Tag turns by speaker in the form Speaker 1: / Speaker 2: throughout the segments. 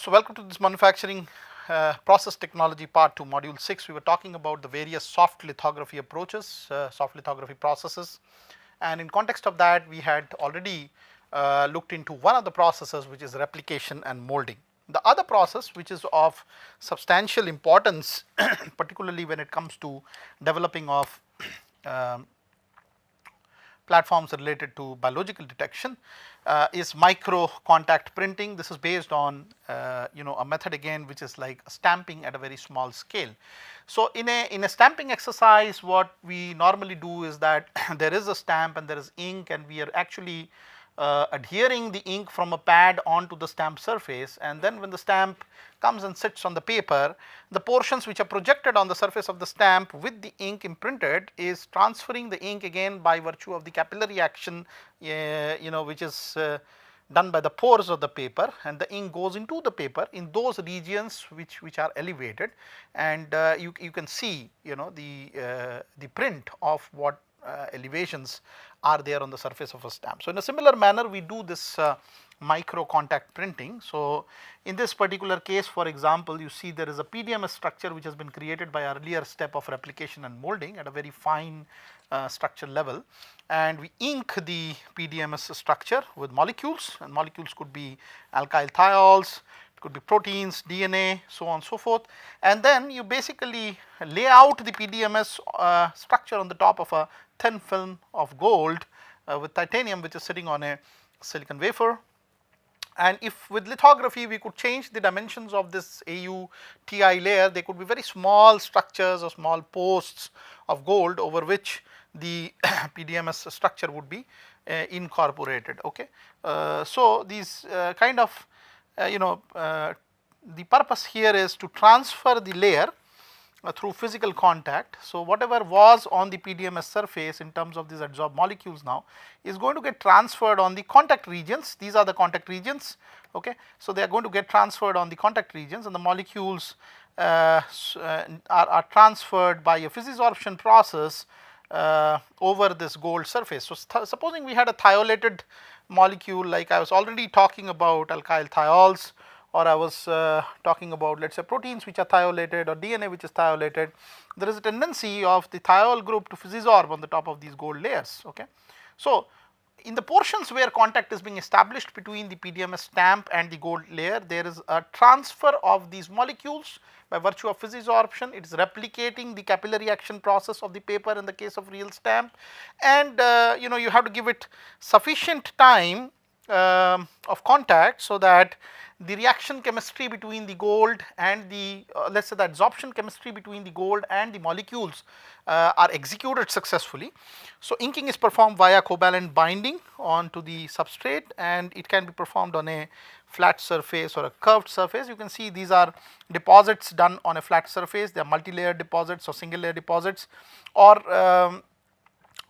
Speaker 1: So welcome to this manufacturing process technology part 2 module 6. We were talking about the various soft lithography approaches, soft lithography processes, and in context of that we had already looked into one of the processes, which is replication and molding. The other process, which is of substantial importance particularly when it comes to developing of platforms related to biological detection, is micro contact printing. This is based on a method again which is like stamping at a very small scale. So in a stamping exercise, what we normally do is that there is a stamp and there is ink, and we are actually adhering the ink from a pad onto the stamp surface, and then when the stamp comes and sits on the paper, the portions which are projected on the surface of the stamp with the ink imprinted is transferring the ink again by virtue of the capillary action which is done by the pores of the paper, and the ink goes into the paper in those regions which are elevated, and you can see the print of what elevations are there on the surface of a stamp. So in a similar manner we do this micro contact printing. So in this particular case, for example, you see there is a PDMS structure which has been created by earlier step of replication and molding at a very fine structure level, and we ink the PDMS structure with molecules, and molecules could be alkyl thiols, could be proteins, DNA, so on and so forth, and then you basically lay out the PDMS structure on the top of a thin film of gold with titanium, which is sitting on a silicon wafer. And if with lithography we could change the dimensions of this AU TI layer, they could be very small structures or small posts of gold over which the PDMS structure would be incorporated. Okay, so these kind of the purpose here is to transfer the layer through physical contact. So whatever was on the PDMS surface in terms of these adsorbed molecules now is going to get transferred on the contact regions. These are the contact regions. Okay, so they are going to get transferred on the contact regions, and the molecules are transferred by a physisorption process over this gold surface. So supposing we had a thiolated molecule, like I was already talking about alkyl thiols, or I was talking about, let us say, proteins which are thiolated or DNA which is thiolated, there is a tendency of the thiol group to physisorb on the top of these gold layers. Okay, so in the portions where contact is being established between the PDMS stamp and the gold layer, there is a transfer of these molecules by virtue of physisorption. It is replicating the capillary action process of the paper in the case of real stamp, and you have to give it sufficient time of contact so that the reaction chemistry between the gold and the let us say the adsorption chemistry between the gold and the molecules are executed successfully. So inking is performed via covalent binding onto the substrate, and it can be performed on a flat surface or a curved surface. You can see these are deposits done on a flat surface. They are multi-layer deposits or single layer deposits, or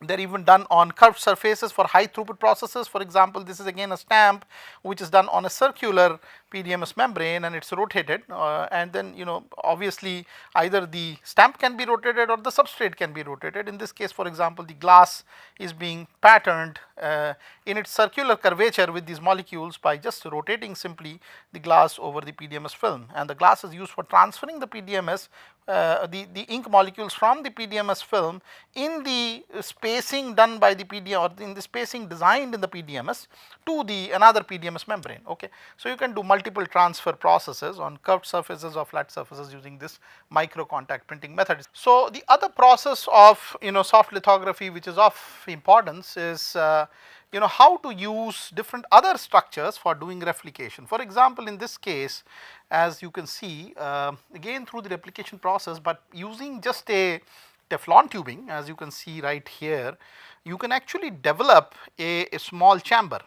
Speaker 1: they are even done on curved surfaces for high throughput processes. For example, this is again a stamp which is done on a circular PDMS membrane, and it is rotated, and then obviously either the stamp can be rotated or the substrate can be rotated. In this case, for example, the glass is being patterned in its circular curvature with these molecules by just rotating simply the glass over the PDMS film, and the glass is used for transferring the PDMS the ink molecules from the PDMS film in the spacing done by the PDMS, or in the spacing designed in the PDMS to the another PDMS membrane. Okay, so you can do multiple transfer processes on curved surfaces or flat surfaces using this micro contact printing method. So the other process of soft lithography which is of importance is how to use different other structures for doing replication. For example, in this case, as you can see, again through the replication process, but using just a Teflon tubing, as you can see right here, you can actually develop a small chamber.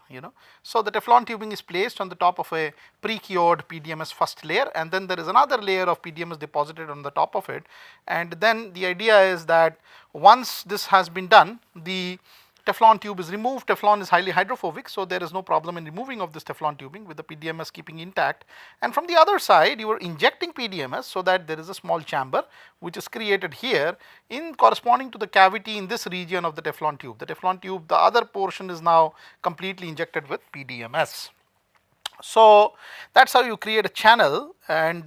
Speaker 1: So the Teflon tubing is placed on the top of a pre-cured PDMS first layer, and then there is another layer of PDMS deposited on the top of it, and then the idea is that once this has been done, the Teflon tube is removed. Teflon is highly hydrophobic, so there is no problem in removing of this Teflon tubing with the PDMS keeping intact, and from the other side you are injecting PDMS so that there is a small chamber which is created here in corresponding to the cavity in this region of the Teflon tube. The Teflon tube, the other portion is now completely injected with PDMS. So that's how you create a channel, and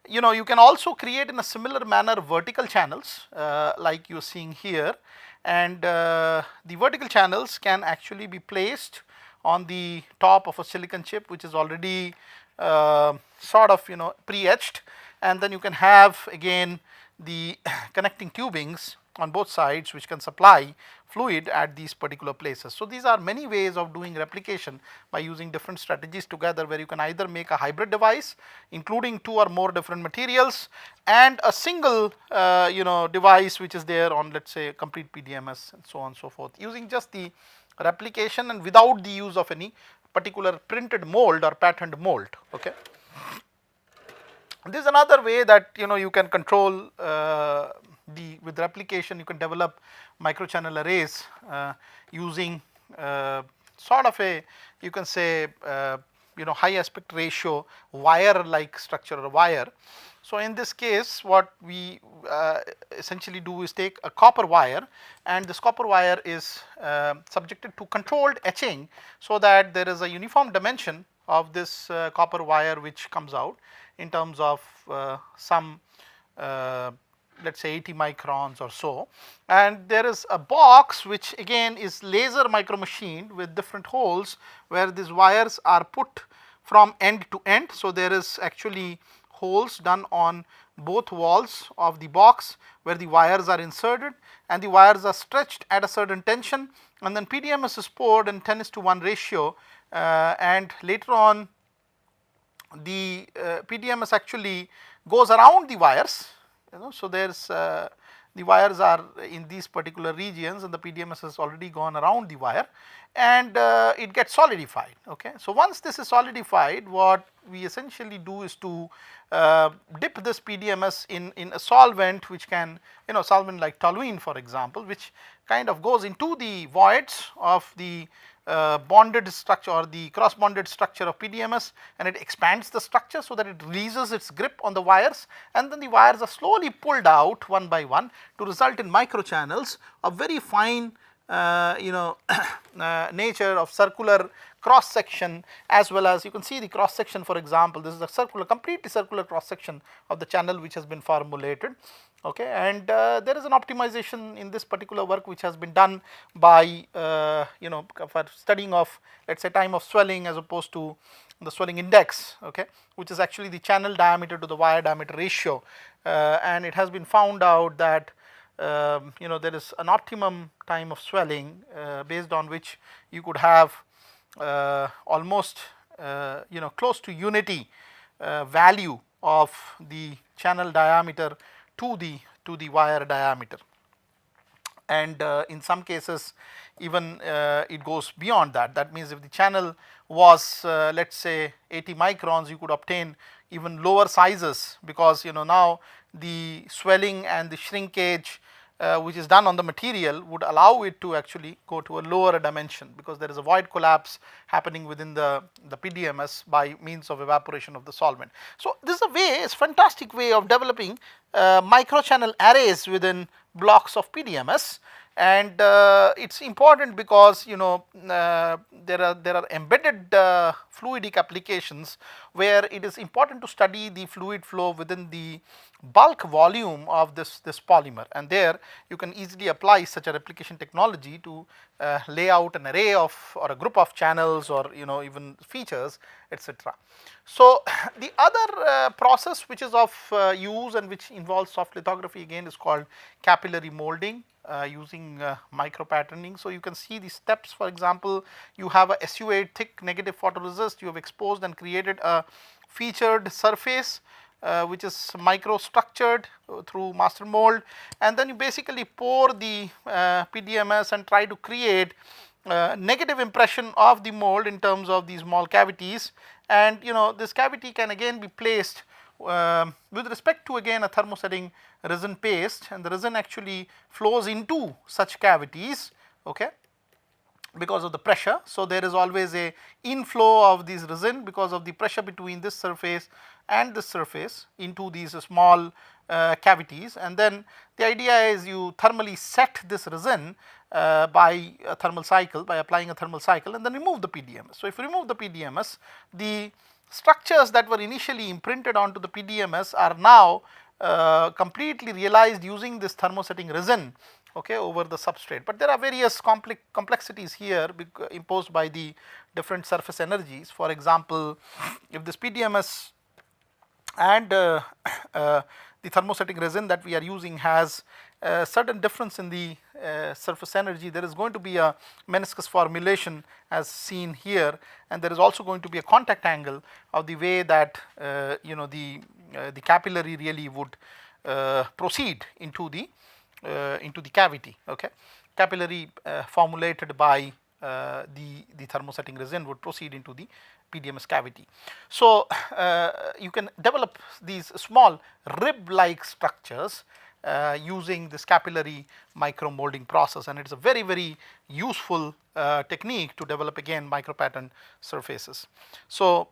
Speaker 1: you can also create in a similar manner vertical channels like you're seeing here, and the vertical channels can actually be placed on the top of a silicon chip which is already sort of pre-etched, and then you can have again the connecting tubings on both sides which can supply fluid at these particular places. So these are many ways of doing replication by using different strategies together, where you can either make a hybrid device including two or more different materials, and a single device which is there on, let's say, a complete PDMS and so on and so forth, using just the replication and without the use of any particular printed mold or patterned mold. Okay. This is another way that you can control with replication. You can develop microchannel arrays using sort of a, you can say, high aspect ratio wire like structure or wire. So in this case, what we essentially do is take a copper wire, and this copper wire is subjected to controlled etching, so that there is a uniform dimension of this copper wire which comes out in terms of some let's say 80 microns or so, and there is a box which again is laser micro machined with different holes where these wires are put from end to end. So there is actually holes done on both walls of the box where the wires are inserted, and the wires are stretched at a certain tension, and then PDMS is poured in 10:1 ratio, and later on the PDMS actually goes around the wires. So there's the wires are in these particular regions, and the PDMS has already gone around the wire, and it gets solidified. Okay. So once this is solidified, what we essentially do is to dip this PDMS in a solvent which can, solvent like toluene for example, which kind of goes into the voids of the bonded structure or the cross bonded structure of PDMS, and it expands the structure so that it releases its grip on the wires, and then the wires are slowly pulled out one by one to result in microchannels of very fine nature of circular cross section, as well as you can see the cross section. For example, this is a circular, completely circular cross section of the channel which has been formulated. Okay, and there is an optimization in this particular work which has been done by for studying of, let's say, time of swelling as opposed to the swelling index, okay, which is actually the channel diameter to the wire diameter ratio, and it has been found out that there is an optimum time of swelling based on which you could have almost close to unity value of the channel diameter to the wire diameter, and in some cases even it goes beyond that. That means if the channel was let's say 80 microns, you could obtain even lower sizes, because now the swelling and the shrinkage which is done on the material would allow it to actually go to a lower dimension, because there is a void collapse happening within the PDMS by means of evaporation of the solvent. So this is a way, it's a fantastic way of developing microchannel arrays within blocks of PDMS, and it's important because there are embedded fluidic applications where it is important to study the fluid flow within the bulk volume of this polymer, and there you can easily apply such a replication technology to lay out an array of or a group of channels or even features, etc. So the other process which is of use and which involves soft lithography again is called capillary moulding using micropatterning. So you can see the steps. For example, you have a SU8 thick negative photoresist, you have exposed and created a featured surface which is microstructured through master mold, and then you basically pour the PDMS and try to create negative impression of the mold in terms of these small cavities, and this cavity can again be placed with respect to again a thermosetting resin paste, and the resin actually flows into such cavities, okay, because of the pressure. So there is always a inflow of this resin because of the pressure between this surface and the surface into these small cavities, and then the idea is you thermally set this resin by a thermal cycle, by applying a thermal cycle, and then remove the PDMS. So, if you remove the PDMS, the structures that were initially imprinted onto the PDMS are now completely realized using this thermosetting resin, okay, over the substrate. But there are various complexities here imposed by the different surface energies. For example, if this PDMS and the thermosetting resin that we are using has a certain difference in the surface energy, there is going to be a meniscus formulation as seen here, and there is also going to be a contact angle of the way that the capillary really would proceed into the cavity. Okay, capillary formulated by the thermosetting resin would proceed into the PDMS cavity. So, you can develop these small rib-like structures using this capillary micro molding process, and it is a very useful technique to develop again micro pattern surfaces. So,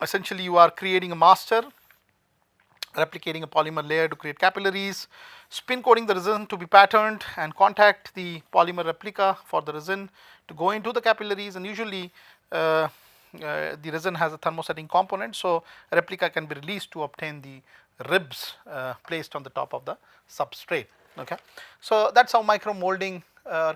Speaker 1: essentially you are creating a master, replicating a polymer layer to create capillaries, spin coating the resin to be patterned, and contact the polymer replica for the resin to go into the capillaries, and usually the resin has a thermosetting component, so a replica can be released to obtain the ribs placed on the top of the substrate. Okay. So, that is how micro molding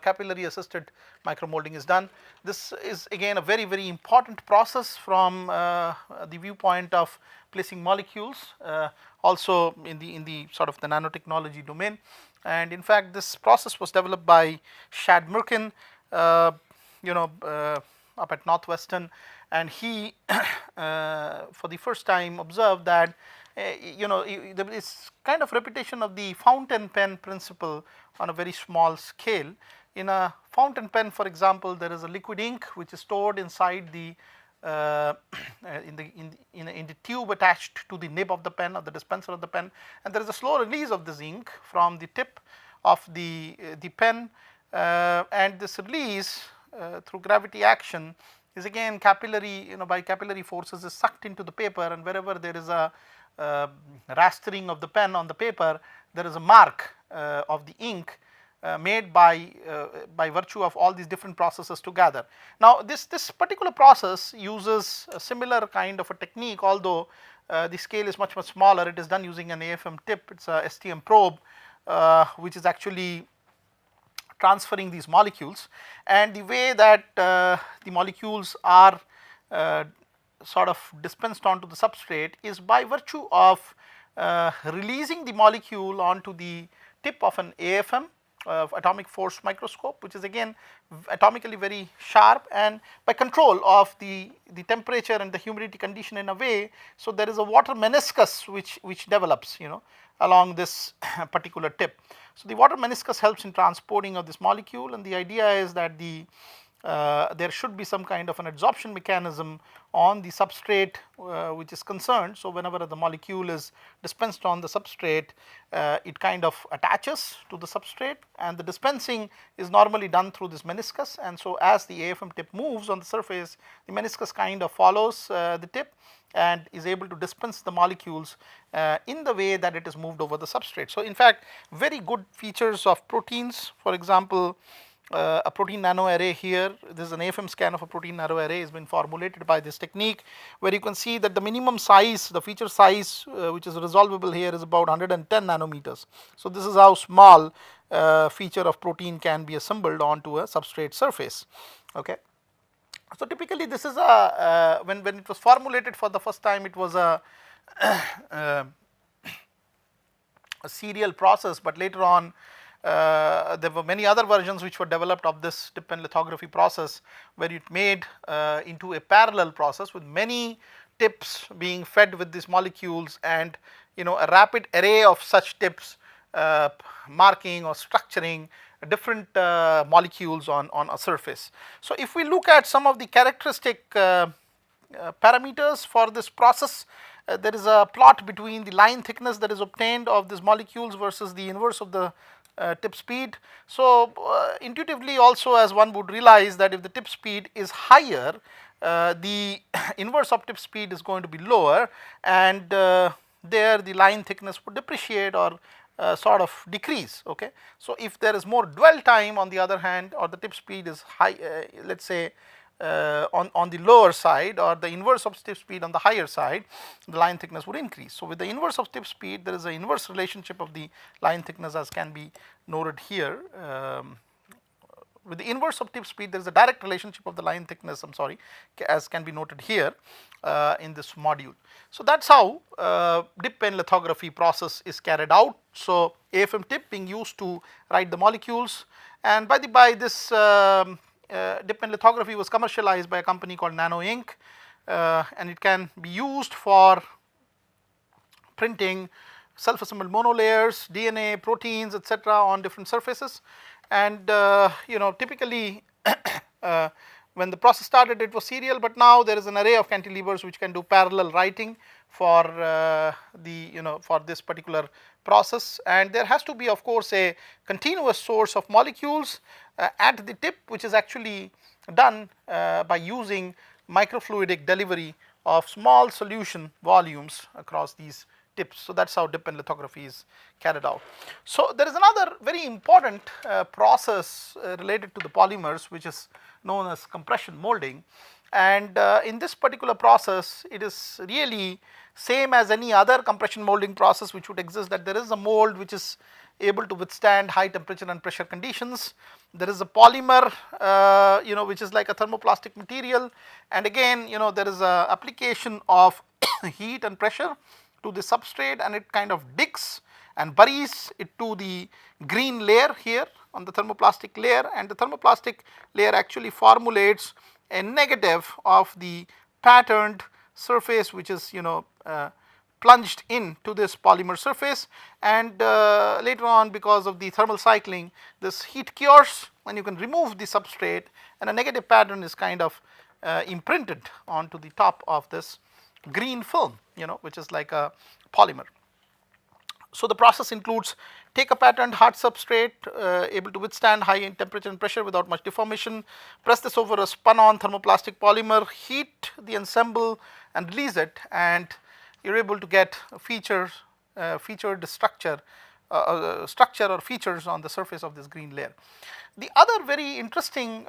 Speaker 1: capillary assisted micro molding is done. This is again a very important process from the viewpoint of placing molecules, also in the sort of the nanotechnology domain, and in fact this process was developed by Shad Mirkin up at Northwestern, and he for the first time observed that there is kind of repetition of the fountain pen principle on a very small scale. In a fountain pen, for example, there is a liquid ink which is stored inside the in the tube attached to the nib of the pen or the dispenser of the pen, and there is a slow release of this ink from the tip of the pen, and this release through gravity action is again capillary, by capillary forces is sucked into the paper, and wherever there is a rastering of the pen on the paper, there is a mark of the ink made by virtue of all these different processes together. Now, this particular process uses a similar kind of a technique, although the scale is much smaller. It is done using an AFM tip. It is a STM probe which is actually transferring these molecules, and the way that the molecules are sort of dispensed onto the substrate is by virtue of releasing the molecule onto the tip of an AFM atomic force microscope, which is again atomically very sharp, and by control of the temperature and the humidity condition in a way, so there is a water meniscus which develops along this particular tip. So, the water meniscus helps in transporting of this molecule, and the idea is that there should be some kind of an adsorption mechanism on the substrate which is concerned. So, whenever the molecule is dispensed on the substrate, it kind of attaches to the substrate, and the dispensing is normally done through this meniscus, and so as the AFM tip moves on the surface, the meniscus kind of follows the tip and is able to dispense the molecules in the way that it is moved over the substrate. So, in fact, very good features of proteins, for example, a protein nano array here. This is an AFM scan of a protein nano array has been formulated by this technique, where you can see that the minimum size, the feature size which is resolvable here is about 110 nanometers. So, this is how small feature of protein can be assembled onto a substrate surface. Okay. So, typically this is a when it was formulated for the first time, it was a serial process, but later on there were many other versions which were developed of this Pen lithography process, where it made into a parallel process with many tips being fed with these molecules, and a rapid array of such tips marking or structuring different molecules on a surface. So, if we look at some of the characteristic parameters for this process, there is a plot between the line thickness that is obtained of these molecules versus the inverse of the tip speed. So, intuitively also, as one would realize that if the tip speed is higher, the inverse of tip speed is going to be lower, and there the line thickness would depreciate or sort of decrease. Okay. So, if there is more dwell time on the other hand, or the tip speed is high, let us say on the lower side, or the inverse of tip speed on the higher side, the line thickness would increase. So, with the inverse of tip speed, there is an inverse relationship of the line thickness, as can be noted here. With the inverse of tip speed, there is a direct relationship of the line thickness, I am sorry, as can be noted here in this module. So, that is how dip pen lithography process is carried out. So, AFM tip being used to write the molecules, and by the by, this dip pen lithography was commercialized by a company called Nano Inc., and it can be used for printing self-assembled monolayers, DNA, proteins, etc. on different surfaces. And typically when the process started, it was serial, but now there is an array of cantilevers which can do parallel writing for for this particular process, and there has to be, of course, a continuous source of molecules at the tip, which is actually done by using microfluidic delivery of small solution volumes across these tips. So, that is how dip pen lithography is carried out. So, there is another very important process related to the polymers, which is known as compression molding, and in this particular process, it is really same as any other compression molding process which would exist, that there is a mold which is able to withstand high temperature and pressure conditions. There is a polymer which is like a thermoplastic material, and again there is a application of heat and pressure to the substrate, and it kind of digs and buries it to the green layer here on the thermoplastic layer, and the thermoplastic layer actually formulates a negative of the patterned surface which is plunged into this polymer surface, and later on, because of the thermal cycling, this heat cures and you can remove the substrate, and a negative pattern is kind of imprinted onto the top of this green film, which is like a polymer. So, the process includes take a patterned hard substrate able to withstand high temperature and pressure without much deformation, press this over a spun on thermoplastic polymer, heat the ensemble and release it, and you are able to get featured structure or features on the surface of this green layer. The other very interesting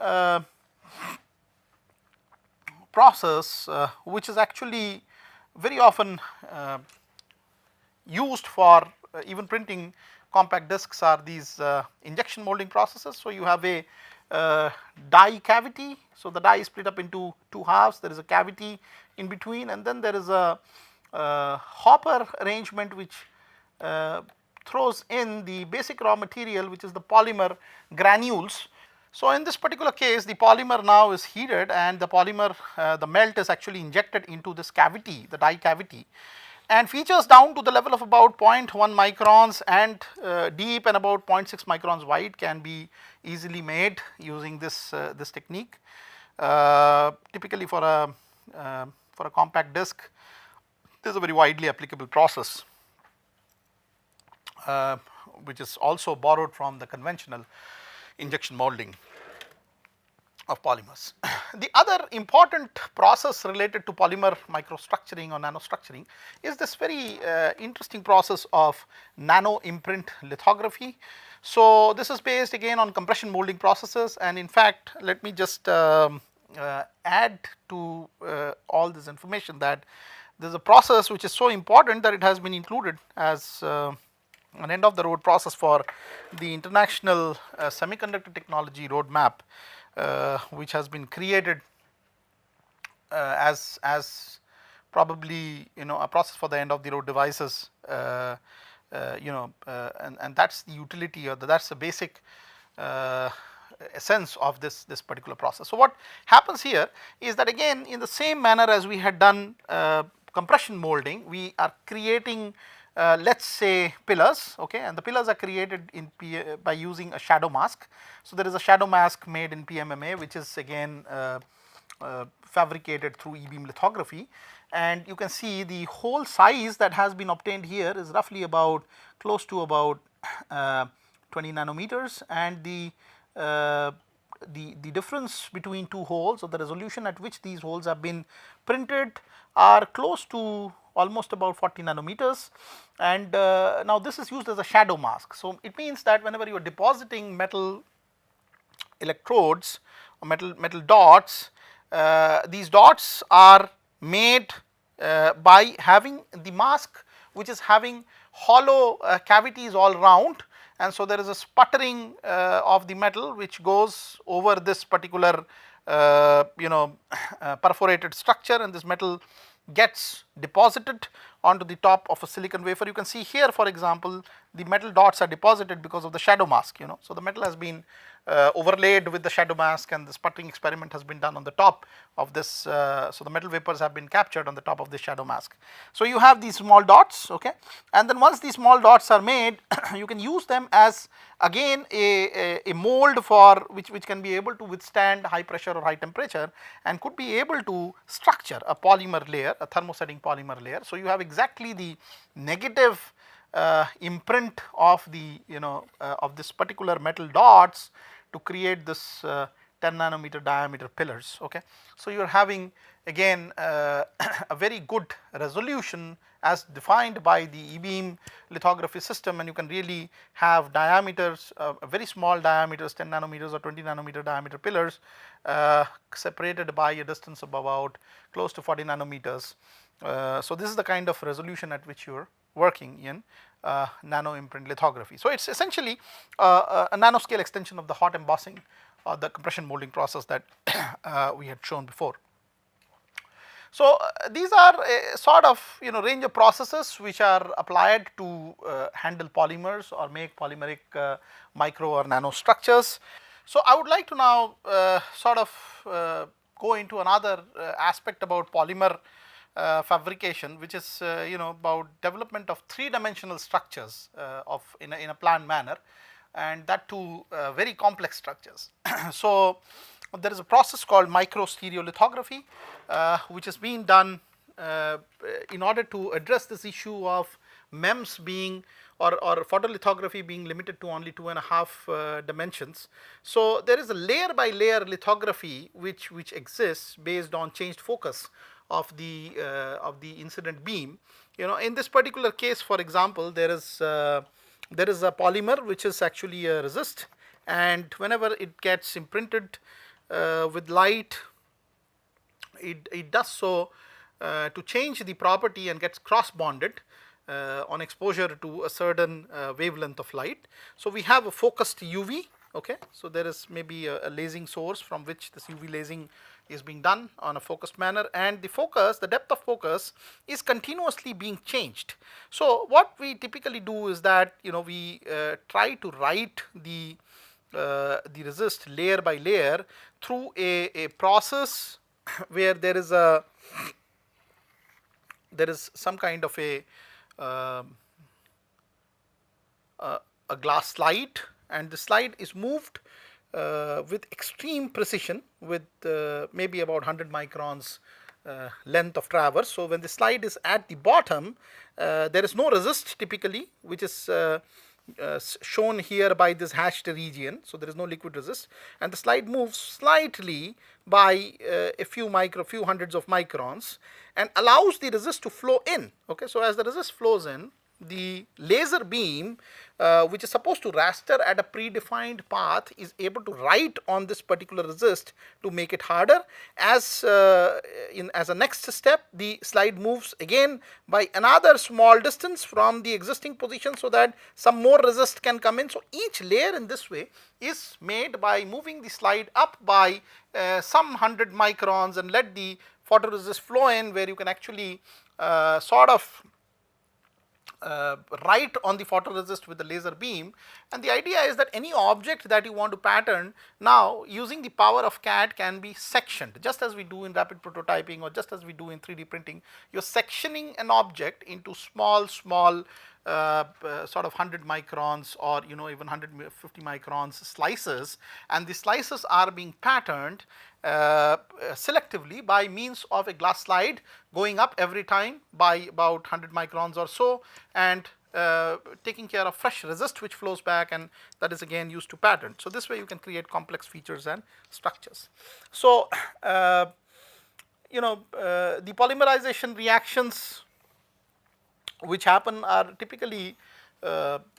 Speaker 1: process which is actually very often used for even printing compact discs are these injection molding processes. So, you have a die cavity. So, the die is split up into two halves, there is a cavity in between, and then there is a hopper arrangement which throws in the basic raw material, which is the polymer granules. So, in this particular case, the polymer now is heated, and the polymer the melt is actually injected into this cavity, the die cavity, and features down to the level of about 0.1 microns and deep and about 0.6 microns wide can be easily made using this technique. Typically for a compact disc, this is a very widely applicable process which is also borrowed from the conventional injection molding of polymers. The other important process related to polymer microstructuring or nanostructuring is this very interesting process of nano imprint lithography. So, this is based again on compression molding processes, and in fact, let me just add to all this information that there is a process which is so important that it has been included as an end of the road process for the international semiconductor technology roadmap, which has been created as probably a process for the end of the road devices, and that is the utility, or that is the basic essence of this particular process. So, what happens here is that again in the same manner as we had done compression molding, we are creating let us say pillars, okay, and the pillars are created by using a shadow mask. So, there is a shadow mask made in PMMA, which is again fabricated through e-beam lithography, and you can see the whole size that has been obtained here is roughly about close to about 20 nanometers, and the the difference between two holes, or the resolution at which these holes have been printed, are close to almost about 40 nanometers, and now this is used as a shadow mask. So it means that whenever you are depositing metal electrodes or metal dots, these dots are made by having the mask which is having hollow cavities all round, and so there is a sputtering of the metal which goes over this particular perforated structure, and this metal gets deposited onto the top of a silicon wafer. You can see here, for example, the metal dots are deposited because of the shadow mask, so the metal has been overlaid with the shadow mask, and the sputtering experiment has been done on the top of this, so the metal vapors have been captured on the top of this shadow mask. So you have these small dots, okay, and then once these small dots are made, you can use them as again a mold for which can be able to withstand high pressure or high temperature, and could be able to structure a polymer layer, a thermosetting polymer layer. So you have exactly the negative imprint of the of this particular metal dots to create this 10 nanometer diameter pillars, okay. So you are having again a very good resolution as defined by the e-beam lithography system, and you can really have diameters, very small diameters, 10 nanometers or 20 nanometer diameter pillars separated by a distance of about close to 40 nanometers. So this is the kind of resolution at which you are working in nano imprint lithography. So it's essentially a nanoscale extension of the hot embossing or the compression molding process that we had shown before. So these are a sort of range of processes which are applied to handle polymers or make polymeric micro or nano structures. So I would like to now sort of go into another aspect about polymer fabrication, which is about development of three-dimensional structures in a planned manner, and that too very complex structures. So there is a process called microstereolithography which is being done in order to address this issue of MEMS being or photolithography being limited to only 2.5 dimensions. So there is a layer by layer lithography which exists based on changed focus of the incident beam. In this particular case, for example, there is a polymer which is actually a resist, and whenever it gets imprinted with light, it does so to change the property and gets cross bonded on exposure to a certain wavelength of light. So we have a focused UV, okay. So there is maybe a lasing source from which this UV lasing is being done on a focused manner, and the depth of focus is continuously being changed. So what we typically do is that we try to write the resist layer by layer through a process where there is some kind of a glass slide, and the slide is moved with extreme precision, with maybe about 100 microns length of traverse. So when the slide is at the bottom, there is no resist typically, which is shown here by this hashed region. So there is no liquid resist, and the slide moves slightly by a few hundreds of microns, and allows the resist to flow in, okay. So as the resist flows in, the laser beam which is supposed to raster at a predefined path is able to write on this particular resist to make it harder. As a next step, the slide moves again by another small distance from the existing position, so that some more resist can come in. So each layer in this way is made by moving the slide up by some 100 microns and let the photoresist flow in, where you can actually sort of write on the photoresist with the laser beam. And the idea is that any object that you want to pattern now, using the power of CAD, can be sectioned, just as we do in rapid prototyping or just as we do in 3D printing. You're sectioning an object into small sort of 100 microns or even 150 microns slices, and the slices are being patterned selectively by means of a glass slide going up every time by about 100 microns or so, and taking care of fresh resist which flows back, and that is again used to pattern. So this way you can create complex features and structures. So the polymerization reactions which happen are typically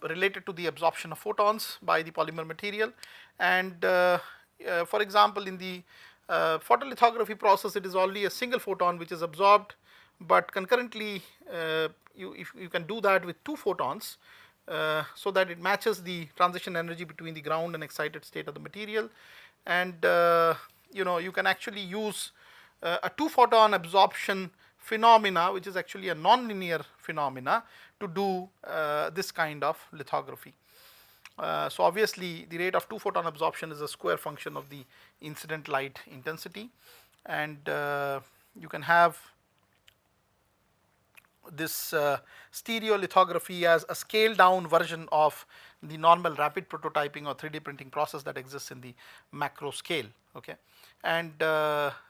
Speaker 1: related to the absorption of photons by the polymer material, and for example in the photolithography process it is only a single photon which is absorbed, but concurrently you can do that with 2 photons so that it matches the transition energy between the ground and excited state of the material, and you can actually use a 2 photon absorption phenomena, which is actually a non-linear phenomena, to do this kind of lithography. So obviously the rate of 2 photon absorption is a square function of the incident light intensity, and you can have this stereolithography as a scaled down version of the normal rapid prototyping or 3D printing process that exists in the macro scale. Okay, and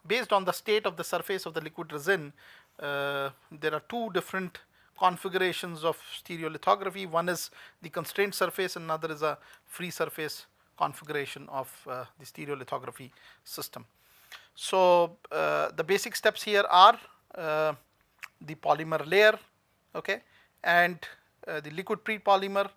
Speaker 1: based on the state of the surface of the liquid resin, there are 2 different configurations of stereolithography. One is the constrained surface, and another is a free surface configuration of the stereolithography system. So the basic steps here are the polymer layer, okay, and the liquid pre-polymer,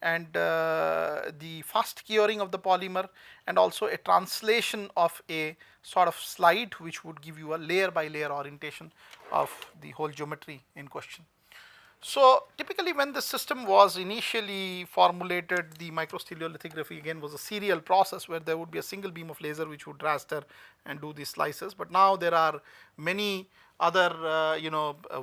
Speaker 1: and the fast curing of the polymer, and also a translation of a sort of slide which would give you a layer by layer orientation of the whole geometry in question. So typically when the system was initially formulated, the microstereolithography again was a serial process where there would be a single beam of laser which would raster and do these slices, but now there are many other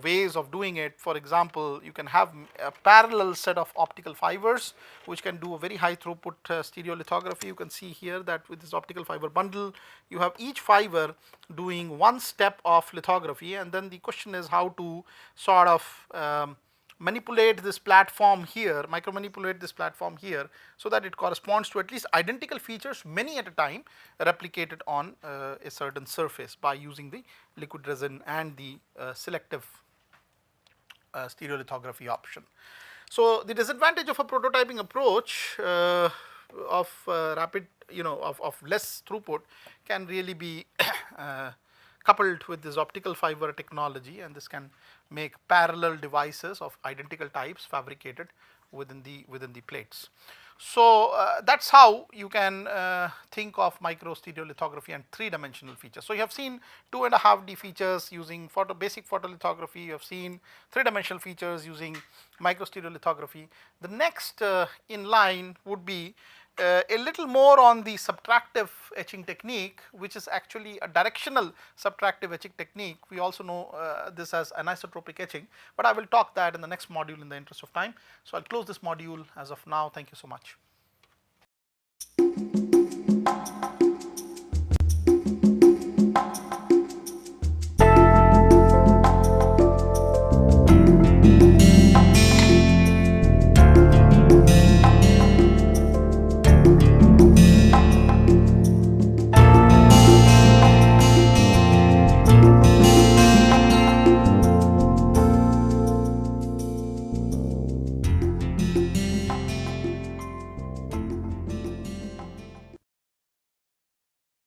Speaker 1: ways of doing it. For example, you can have a parallel set of optical fibers which can do a very high throughput stereolithography. You can see here that with this optical fiber bundle you have each fiber doing one step of lithography, and then the question is how to sort of manipulate this platform here, micro manipulate this platform here, so that it corresponds to at least identical features, many at a time, replicated on a certain surface by using the liquid resin and the selective stereolithography option. So the disadvantage of a prototyping approach of rapid, of less throughput can really be coupled with this optical fiber technology, and this can make parallel devices of identical types fabricated within the plates. So that's how you can think of microstereolithography and 3-dimensional features. So you have seen 2.5D features using basic photolithography. You have seen 3-dimensional features using microstereolithography. The next in line would be a little more on the subtractive etching technique, which is actually a directional subtractive etching technique. We also know this as anisotropic etching, but I will talk that in the next module in the interest of time. So I'll close this module as of now. Thank you so much.